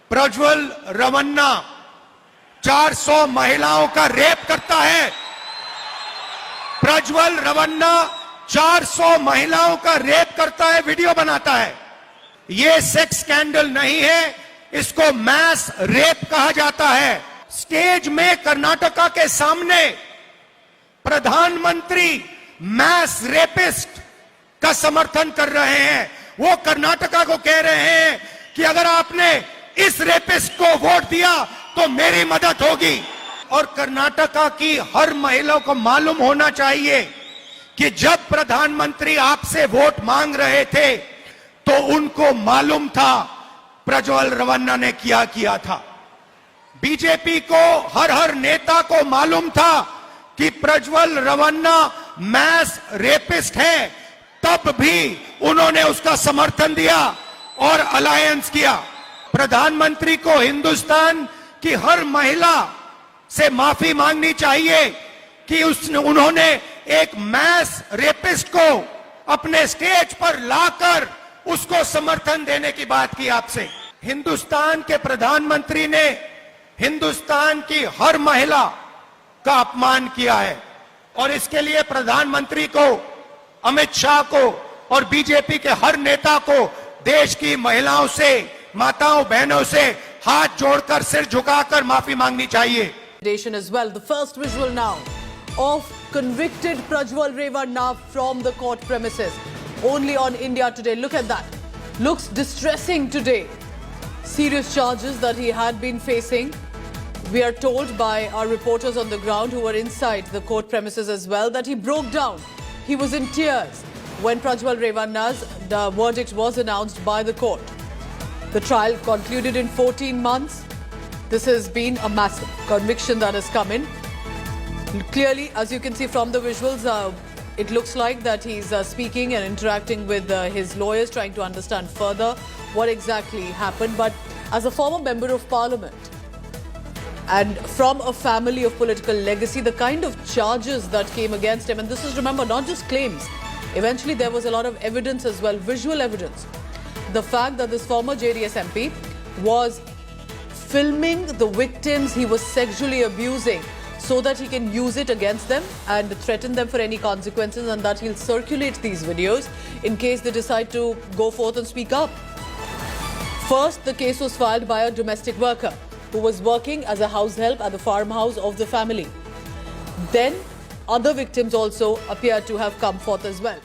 प्रज्वल रवन्ना 400 महिलाओं का रेप करता है। प्रज्वल रवन्ना 400 महिलाओं का रेप करता है, वीडियो बनाता है। ये सेक्स स्कैंडल नहीं है, इसको मैस रेप कहा जाता है। स्टेज में कर्नाटका के सामने प्रधानमंत्री मैस रेपिस्ट का समर्थन कर रहे हैं। वो कर्नाटका को कह रहे हैं कि अगर आपने इस रेपिस्ट को वोट दिया तो मेरी मदद होगी। और कर्नाटका की हर महिला को मालूम होना चाहिए कि जब प्रधानमंत्री आपसे वोट मांग रहे थे तो उनको मालूम था प्रज्वल रवन्ना ने क्या किया था। बीजेपी को हर नेता को मालूम था कि प्रज्वल रवन्ना मैस रेपिस्ट है, तब भी उन्होंने उसका समर्थन दिया और अलायंस किया। प्रधानमंत्री को हिंदुस्तान की हर महिला से माफी मांगनी चाहिए कि उन्होंने एक मैस रेपिस्ट को अपने स्टेज पर लाकर उसको समर्थन देने की बात की आपसे। हिंदुस्तान के प्रधानमंत्री ने हिंदुस्तान की हर महिला का अपमान किया है और इसके लिए प्रधानमंत्री को, अमित शाह को और बीजेपी के हर नेता को देश की महिलाओं से, माताओं बहनों से हाथ जोड़कर, सिर झुकाकर माफी मांगनी चाहिए। As well, the first visual now of convicted Prajwal Revanna from the court premises, only on India Today. Look at that. Looks distressing today. Serious charges that he had been facing. We are told by our reporters on the ground who were inside the court premises as well that he broke down. He was in tears when Prajwal Revanna's verdict was announced by the court. The trial concluded in 14 months. This has been a massive conviction that has come in. Clearly, as you can see from the visuals, it looks like that he's speaking and interacting with his lawyers, trying to understand further what exactly happened. But as a former member of parliament and from a family of political legacy, the kind of charges that came against him, and this is, remember, not just claims. Eventually, there was a lot of evidence as well, visual evidence. The fact that this former JDS MP was filming the victims he was sexually abusing so that he can use it against them and threaten them for any consequences, and that he'll circulate these videos in case they decide to go forth and speak up. First, the case was filed by a domestic worker who was working as a house help at the farmhouse of the family. Then, other victims also appear to have come forth as well.